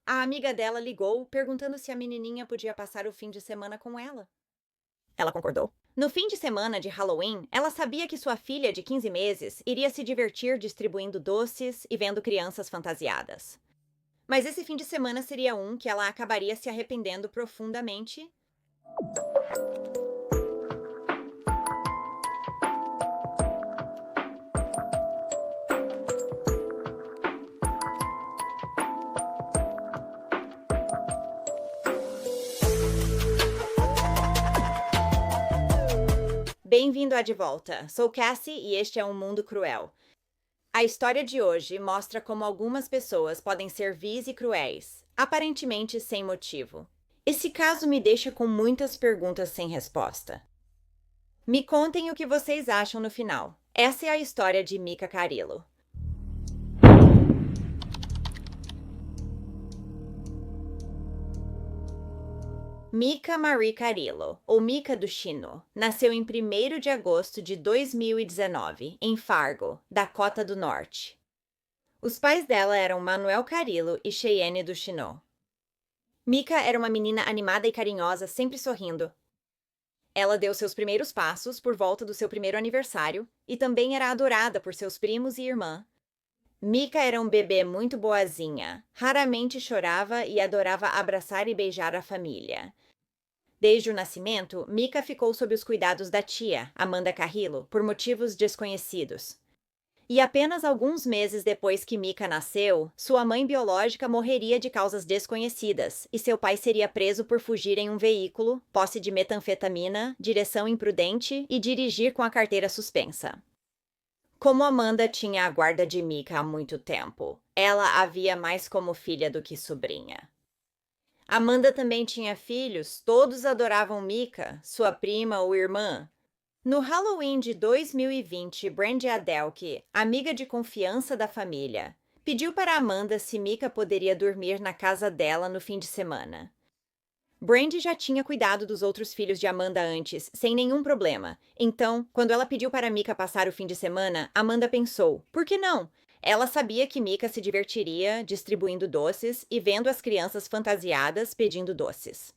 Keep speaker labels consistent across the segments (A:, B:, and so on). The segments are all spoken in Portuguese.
A: A amiga dela ligou perguntando se a menininha podia passar o fim de semana com ela. Ela concordou. No fim de semana de Halloween, ela sabia que sua filha de 15 meses iria se divertir distribuindo doces e vendo crianças fantasiadas. Mas esse fim de semana seria um que ela acabaria se arrependendo profundamente. Bem-vindo De Volta. Sou Cassie e este é Um Mundo Cruel. A história de hoje mostra como algumas pessoas podem ser vis e cruéis, aparentemente sem motivo. Esse caso me deixa com muitas perguntas sem resposta. Me contem o que vocês acham no final. Essa é a história de Mika Carillo. Mika Marie Carillo, ou Mika do Chino, nasceu em 1º de agosto de 2019, em Fargo, Dakota do Norte. Os pais dela eram Manuel Carillo e Cheyenne do Chino. Mika era uma menina animada e carinhosa, sempre sorrindo. Ela deu seus primeiros passos por volta do seu primeiro aniversário e também era adorada por seus primos e irmã. Mika era um bebê muito boazinha, raramente chorava e adorava abraçar e beijar a família. Desde o nascimento, Mika ficou sob os cuidados da tia, Amanda Carrillo, por motivos desconhecidos. E apenas alguns meses depois que Mika nasceu, sua mãe biológica morreria de causas desconhecidas e seu pai seria preso por fugir em um veículo, posse de metanfetamina, direção imprudente e dirigir com a carteira suspensa. Como Amanda tinha a guarda de Mika há muito tempo, ela a via mais como filha do que sobrinha. Amanda também tinha filhos, todos adoravam Mika, sua prima ou irmã. No Halloween de 2020, Brandy Adelke, amiga de confiança da família, pediu para Amanda se Mika poderia dormir na casa dela no fim de semana. Brandy já tinha cuidado dos outros filhos de Amanda antes, sem nenhum problema. Então, quando ela pediu para Mika passar o fim de semana, Amanda pensou: por que não? Ela sabia que Mika se divertiria distribuindo doces e vendo as crianças fantasiadas pedindo doces.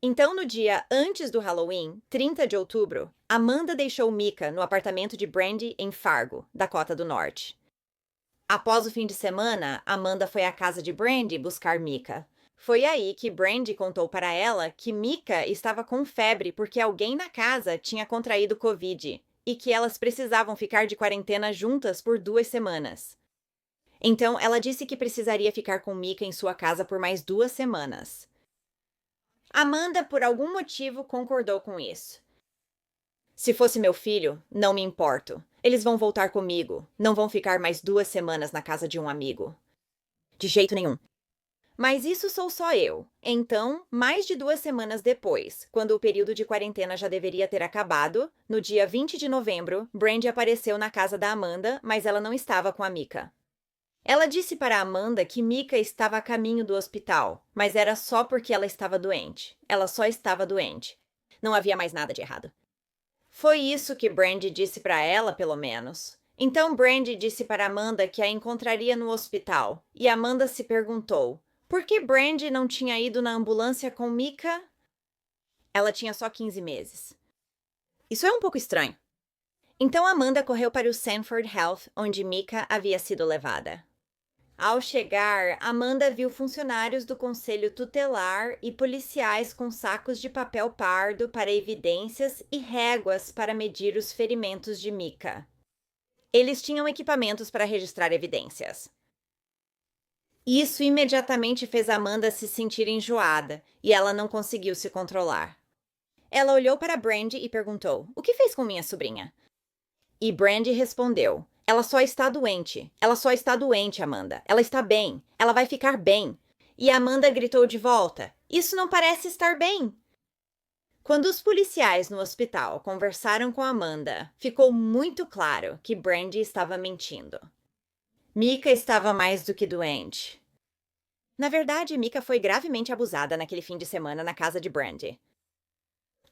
A: Então, no dia antes do Halloween, 30 de outubro, Amanda deixou Mika no apartamento de Brandy em Fargo, Dakota do Norte. Após o fim de semana, Amanda foi à casa de Brandy buscar Mika. Foi aí que Brandy contou para ela que Mika estava com febre porque alguém na casa tinha contraído Covid e que elas precisavam ficar de quarentena juntas por 2 semanas. Então, ela disse que precisaria ficar com Mika em sua casa por mais 2 semanas. Amanda, por algum motivo, concordou com isso. Se fosse meu filho, não me importo. Eles vão voltar comigo. Não vão ficar mais 2 semanas na casa de um amigo. De jeito nenhum. Mas isso sou só eu. Então, mais de 2 semanas depois, quando o período de quarentena já deveria ter acabado, no dia 20 de novembro, Brandy apareceu na casa da Amanda, mas ela não estava com a Mika. Ela disse para Amanda que Mika estava a caminho do hospital, mas era só porque ela estava doente. Ela só estava doente. Não havia mais nada de errado. Foi isso que Brandy disse para ela, pelo menos. Então Brandy disse para Amanda que a encontraria no hospital, e Amanda se perguntou: por que Brandy não tinha ido na ambulância com Mika? Ela tinha só 15 meses. Isso é um pouco estranho. Então Amanda correu para o Sanford Health, onde Mika havia sido levada. Ao chegar, Amanda viu funcionários do conselho tutelar e policiais com sacos de papel pardo para evidências e réguas para medir os ferimentos de Mika. Eles tinham equipamentos para registrar evidências. Isso imediatamente fez Amanda se sentir enjoada e ela não conseguiu se controlar. Ela olhou para Brandy e perguntou: o que fez com minha sobrinha? E Brandy respondeu: ela só está doente. Ela só está doente, Amanda. Ela está bem. Ela vai ficar bem. E Amanda gritou de volta: isso não parece estar bem. Quando os policiais no hospital conversaram com Amanda, ficou muito claro que Brandy estava mentindo. Mika estava mais do que doente. Na verdade, Mika foi gravemente abusada naquele fim de semana na casa de Brandy.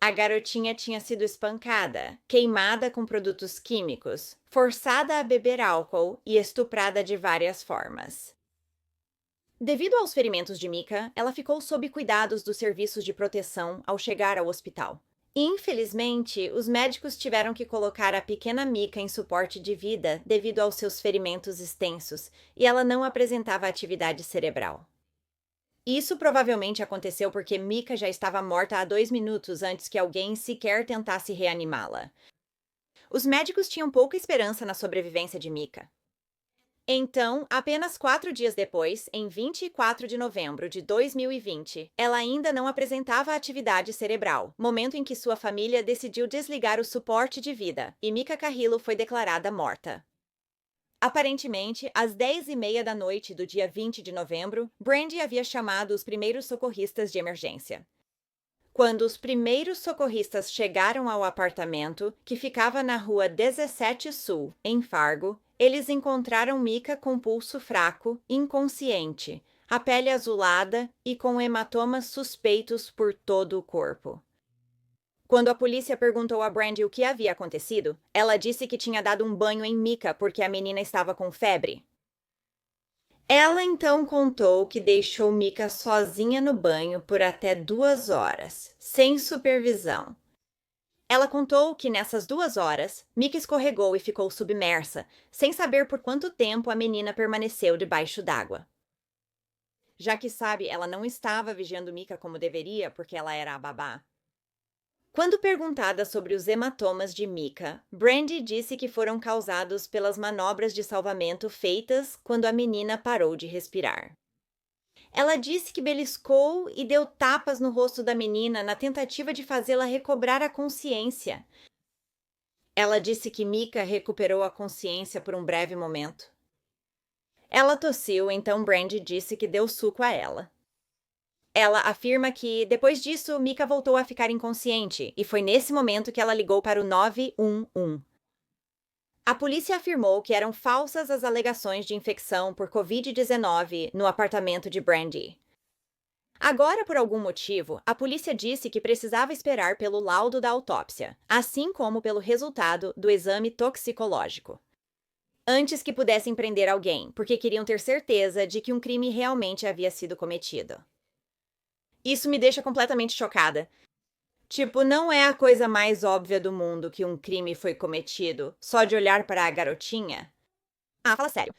A: A garotinha tinha sido espancada, queimada com produtos químicos, forçada a beber álcool e estuprada de várias formas. Devido aos ferimentos de Mika, ela ficou sob cuidados dos serviços de proteção ao chegar ao hospital. Infelizmente, os médicos tiveram que colocar a pequena Mika em suporte de vida devido aos seus ferimentos extensos, e ela não apresentava atividade cerebral. Isso provavelmente aconteceu porque Mika já estava morta há 2 minutos antes que alguém sequer tentasse reanimá-la. Os médicos tinham pouca esperança na sobrevivência de Mika. Então, apenas 4 dias depois, em 24 de novembro de 2020, ela ainda não apresentava atividade cerebral, momento em que sua família decidiu desligar o suporte de vida, e Mika Carrillo foi declarada morta. Aparentemente, às 10h30 da noite do dia 20 de novembro, Brandy havia chamado os primeiros socorristas de emergência. Quando os primeiros socorristas chegaram ao apartamento, que ficava na rua 17 Sul, em Fargo, eles encontraram Mika com pulso fraco, inconsciente, a pele azulada e com hematomas suspeitos por todo o corpo. Quando a polícia perguntou a Brandy o que havia acontecido, ela disse que tinha dado um banho em Mika porque a menina estava com febre. Ela então contou que deixou Mika sozinha no banho por até 2 horas, sem supervisão. Ela contou que nessas 2 horas, Mika escorregou e ficou submersa, sem saber por quanto tempo a menina permaneceu debaixo d'água. Já que sabe, ela não estava vigiando Mika como deveria porque ela era a babá. Quando perguntada sobre os hematomas de Mika, Brandy disse que foram causados pelas manobras de salvamento feitas quando a menina parou de respirar. Ela disse que beliscou e deu tapas no rosto da menina na tentativa de fazê-la recobrar a consciência. Ela disse que Mika recuperou a consciência por um breve momento. Ela tossiu, então Brandy disse que deu suco a ela. Ela afirma que, depois disso, Mika voltou a ficar inconsciente, e foi nesse momento que ela ligou para o 911. A polícia afirmou que eram falsas as alegações de infecção por Covid-19 no apartamento de Brandy. Agora, por algum motivo, a polícia disse que precisava esperar pelo laudo da autópsia, assim como pelo resultado do exame toxicológico, antes que pudessem prender alguém, porque queriam ter certeza de que um crime realmente havia sido cometido. Isso me deixa completamente chocada. Tipo, não é a coisa mais óbvia do mundo que um crime foi cometido, só de olhar para a garotinha? Ah, fala sério.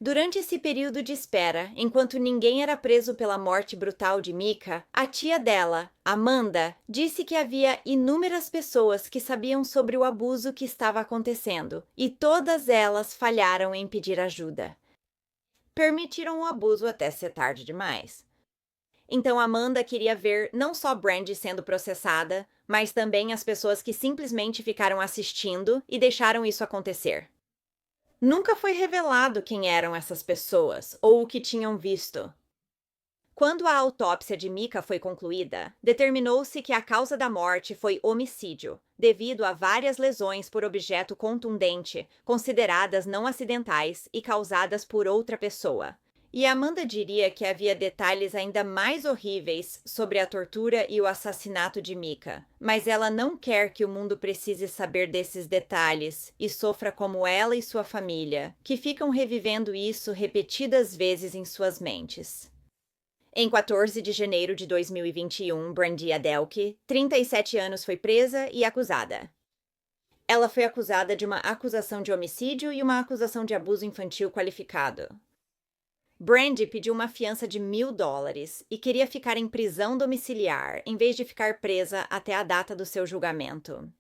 A: Durante esse período de espera, enquanto ninguém era preso pela morte brutal de Mika, a tia dela, Amanda, disse que havia inúmeras pessoas que sabiam sobre o abuso que estava acontecendo, e todas elas falharam em pedir ajuda. Permitiram o abuso até ser tarde demais. Então Amanda queria ver não só Brandy sendo processada, mas também as pessoas que simplesmente ficaram assistindo e deixaram isso acontecer. Nunca foi revelado quem eram essas pessoas ou o que tinham visto. Quando a autópsia de Mika foi concluída, determinou-se que a causa da morte foi homicídio, devido a várias lesões por objeto contundente, consideradas não acidentais e causadas por outra pessoa. E Amanda diria que havia detalhes ainda mais horríveis sobre a tortura e o assassinato de Mika, mas ela não quer que o mundo precise saber desses detalhes e sofra como ela e sua família, que ficam revivendo isso repetidas vezes em suas mentes. Em 14 de janeiro de 2021, Brandy Adelke, 37 anos, foi presa e acusada. Ela foi acusada de uma acusação de homicídio e uma acusação de abuso infantil qualificado. Brandy pediu uma fiança de $1.000 e queria ficar em prisão domiciliar, em vez de ficar presa até a data do seu julgamento.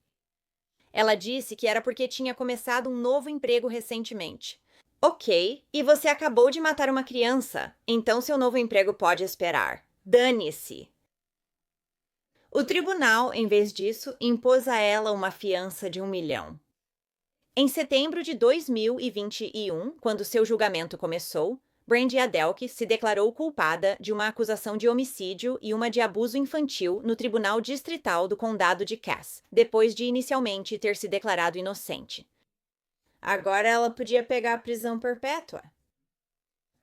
A: Ela disse que era porque tinha começado um novo emprego recentemente. Ok, e você acabou de matar uma criança, então seu novo emprego pode esperar. Dane-se! O tribunal, em vez disso, impôs a ela uma fiança de $1 milhão. Em setembro de 2021, quando seu julgamento começou, Brandy Adelke se declarou culpada de uma acusação de homicídio e uma de abuso infantil no Tribunal Distrital do Condado de Cass, depois de inicialmente ter se declarado inocente. Agora ela podia pegar a prisão perpétua.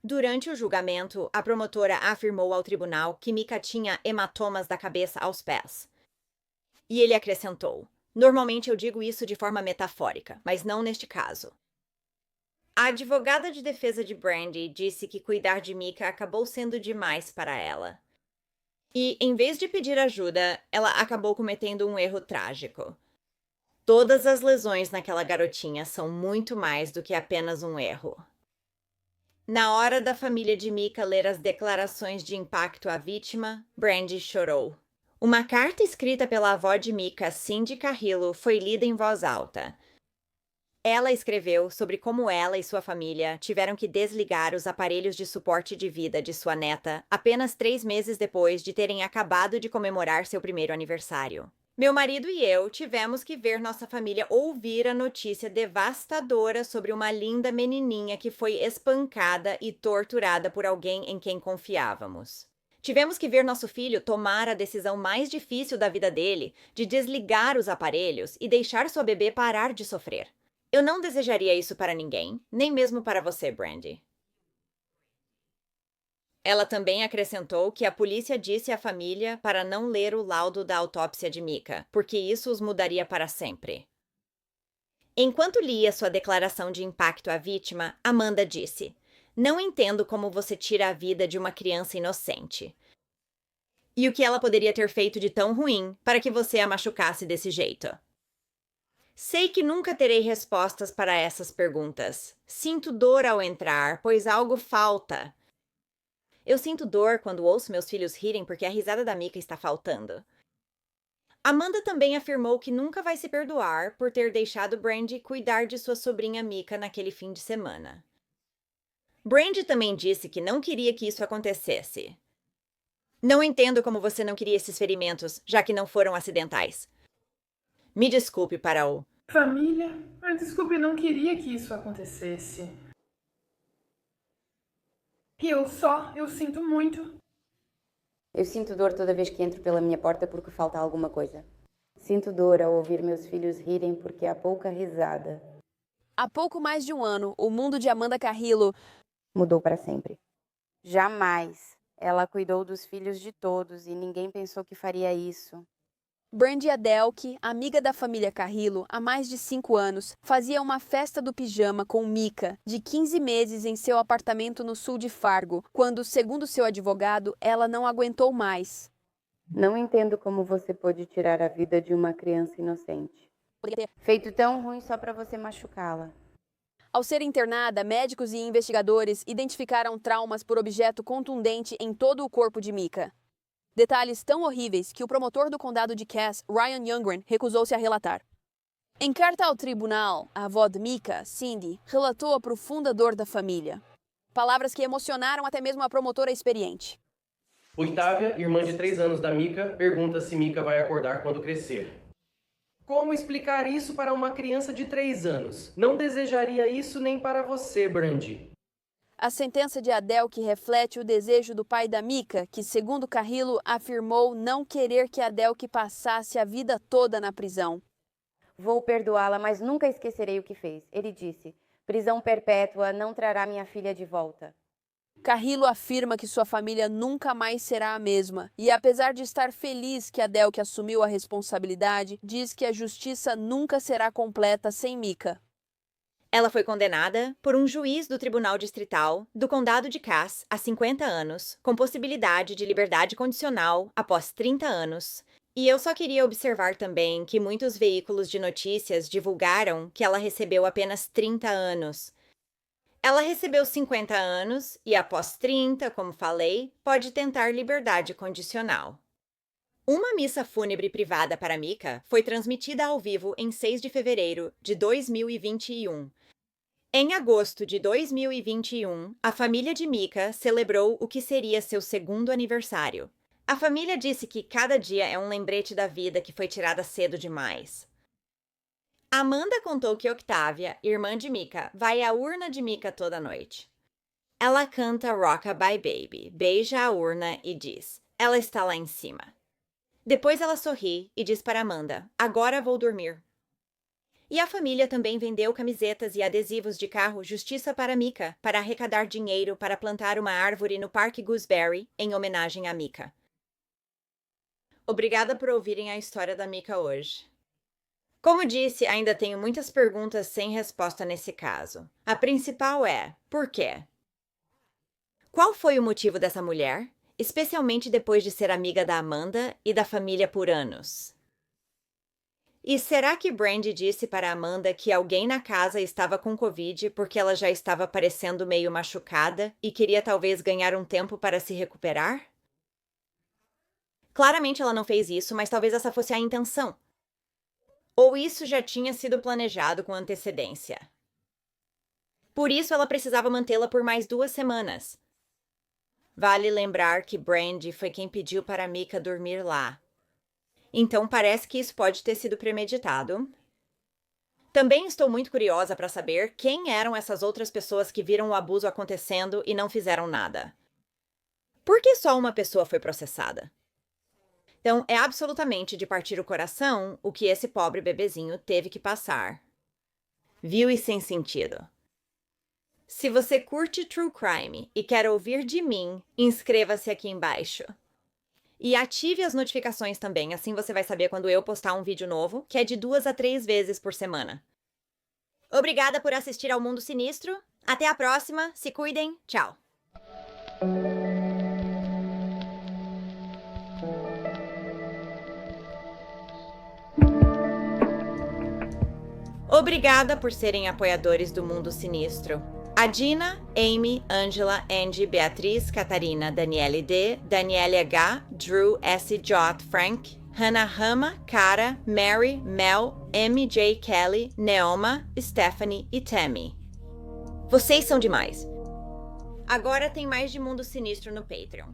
A: Durante o julgamento, a promotora afirmou ao tribunal que Mika tinha hematomas da cabeça aos pés. E ele acrescentou: "Normalmente eu digo isso de forma metafórica, mas não neste caso." A advogada de defesa de Brandy disse que cuidar de Mika acabou sendo demais para ela. E, em vez de pedir ajuda, ela acabou cometendo um erro trágico. Todas as lesões naquela garotinha são muito mais do que apenas um erro. Na hora da família de Mika ler as declarações de impacto à vítima, Brandy chorou. Uma carta escrita pela avó de Mika, Cindy Carrillo, foi lida em voz alta. Ela escreveu sobre como ela e sua família tiveram que desligar os aparelhos de suporte de vida de sua neta apenas 3 meses depois de terem acabado de comemorar seu primeiro aniversário. Meu marido e eu tivemos que ver nossa família ouvir a notícia devastadora sobre uma linda menininha que foi espancada e torturada por alguém em quem confiávamos. Tivemos que ver nosso filho tomar a decisão mais difícil da vida dele, de desligar os aparelhos e deixar sua bebê parar de sofrer. Eu não desejaria isso para ninguém, nem mesmo para você, Brandy. Ela também acrescentou que a polícia disse à família para não ler o laudo da autópsia de Mika, porque isso os mudaria para sempre. Enquanto lia sua declaração de impacto à vítima, Amanda disse: "Não entendo como você tira a vida de uma criança inocente. E o que ela poderia ter feito de tão ruim para que você a machucasse desse jeito?" Sei que nunca terei respostas para essas perguntas. Sinto dor ao entrar, pois algo falta. Eu sinto dor quando ouço meus filhos rirem porque a risada da Mika está faltando. Amanda também afirmou que nunca vai se perdoar por ter deixado Brandy cuidar de sua sobrinha Mika naquele fim de semana. Brandy também disse que não queria que isso acontecesse. Não entendo como você não queria esses ferimentos, já que não foram acidentais. Me desculpe, Paraú.
B: Família, desculpe, não queria que isso acontecesse. Eu sinto muito.
C: Eu sinto dor toda vez que entro pela minha porta porque falta alguma coisa. Sinto dor ao ouvir meus filhos rirem porque há pouca risada.
D: Há pouco mais de um ano, o mundo de Amanda Carrillo
C: Mudou para sempre. Jamais. Ela cuidou dos filhos de todos e ninguém pensou que faria isso.
D: Brandy Adelke, amiga da família Carrillo há mais de 5 anos, fazia uma festa do pijama com Mika, de 15 meses, em seu apartamento no sul de Fargo, quando, segundo seu advogado, ela não aguentou mais.
C: Não entendo como você pôde tirar a vida de uma criança inocente. Feito tão ruim só para você machucá-la.
D: Ao ser internada, médicos e investigadores identificaram traumas por objeto contundente em todo o corpo de Mika. Detalhes tão horríveis que o promotor do condado de Cass, Ryan Youngren, recusou-se a relatar. Em carta ao tribunal, a avó de Mika, Cindy, relatou a profunda dor da família. Palavras que emocionaram até mesmo a promotora experiente.
E: Octávia, irmã de 3 anos da Mika, pergunta se Mika vai acordar quando crescer. Como explicar isso para uma criança de 3 anos? Não desejaria isso nem para você, Brandy.
D: A sentença de Adelke reflete o desejo do pai da Mika, que, segundo Carrillo, afirmou não querer que Adelke passasse a vida toda na prisão.
C: Vou perdoá-la, mas nunca esquecerei o que fez. Ele disse: prisão perpétua não trará minha filha de volta.
D: Carrillo afirma que sua família nunca mais será a mesma e, apesar de estar feliz que Adelke assumiu a responsabilidade, diz que a justiça nunca será completa sem Mika.
A: Ela foi condenada por um juiz do Tribunal Distrital do Condado de Cass a 50 anos, com possibilidade de liberdade condicional após 30 anos. E eu só queria observar também que muitos veículos de notícias divulgaram que ela recebeu apenas 30 anos. Ela recebeu 50 anos e, após 30, como falei, pode tentar liberdade condicional. Uma missa fúnebre privada para Mika foi transmitida ao vivo em 6 de fevereiro de 2021. Em agosto de 2021, a família de Mika celebrou o que seria seu segundo aniversário. A família disse que cada dia é um lembrete da vida que foi tirada cedo demais. Amanda contou que Octávia, irmã de Mika, vai à urna de Mika toda noite. Ela canta Rockabye Baby, beija a urna e diz: "Ela está lá em cima." Depois ela sorri e diz para Amanda: "Agora vou dormir." E a família também vendeu camisetas e adesivos de carro Justiça para Mika para arrecadar dinheiro para plantar uma árvore no Parque Gooseberry em homenagem a Mika. Obrigada por ouvirem a história da Mika hoje. Como disse, ainda tenho muitas perguntas sem resposta nesse caso. A principal é: por quê? Qual foi o motivo dessa mulher, especialmente depois de ser amiga da Amanda e da família por anos? E será que Brandy disse para Amanda que alguém na casa estava com Covid porque ela já estava parecendo meio machucada e queria talvez ganhar um tempo para se recuperar? Claramente ela não fez isso, mas talvez essa fosse a intenção. Ou isso já tinha sido planejado com antecedência. Por isso ela precisava mantê-la por mais 2 semanas. Vale lembrar que Brandy foi quem pediu para Mika dormir lá. Então parece que isso pode ter sido premeditado. Também estou muito curiosa para saber quem eram essas outras pessoas que viram o abuso acontecendo e não fizeram nada. Por que só uma pessoa foi processada? Então, é absolutamente de partir o coração o que esse pobre bebezinho teve que passar. Vil e sem sentido. Se você curte True Crime e quer ouvir de mim, inscreva-se aqui embaixo. E ative as notificações também, assim você vai saber quando eu postar um vídeo novo, que é de 2 a 3 vezes por semana. Obrigada por assistir ao Mundo Sinistro. Até a próxima, se cuidem, tchau! Obrigada por serem apoiadores do Mundo Sinistro. A Dina, Amy, Angela, Angie, Beatriz, Catarina, Daniele D, Daniele H, Drew, S. J. Frank, Hannah Rama, Cara, Mary, Mel, MJ Kelly, Neoma, Stephanie e Tammy. Vocês são demais! Agora tem mais de Mundo Sinistro no Patreon.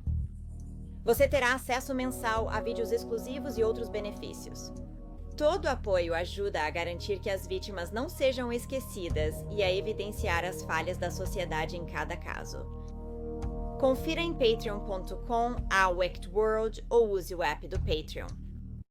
A: Você terá acesso mensal a vídeos exclusivos e outros benefícios. Todo apoio ajuda a garantir que as vítimas não sejam esquecidas e a evidenciar as falhas da sociedade em cada caso. Confira em patreon.com/awectworld ou use o app do Patreon.